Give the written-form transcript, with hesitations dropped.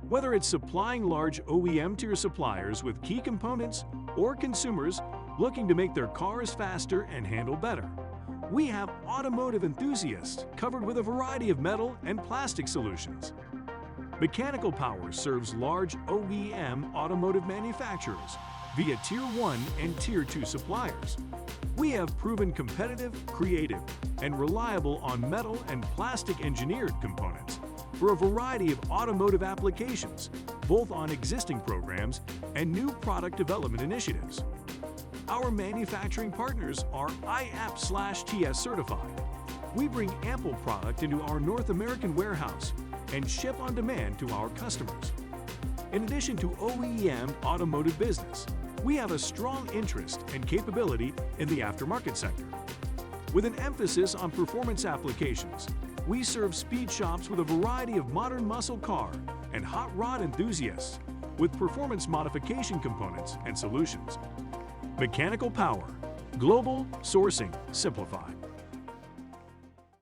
Whether it's supplying large OEM tier suppliers with key components or consumers looking to make their cars faster and handle better, we have automotive enthusiasts covered with a variety of metal and plastic solutions. Mechanical Power serves large OEM automotive manufacturers via Tier 1 and Tier 2 suppliers. We have proven competitive, creative, and reliable on metal and plastic engineered components for a variety of automotive applications, both on existing programs and new product development initiatives. Our manufacturing partners are IATF/TS certified. We bring ample product into our North American warehouse and ship on demand to our customers. In addition to OEM automotive business, we have a strong interest and capability in the aftermarket sector. With an emphasis on performance applications, we serve speed shops with a variety of modern muscle car and hot rod enthusiasts with performance modification components and solutions. Mechanical Power, global sourcing simplified.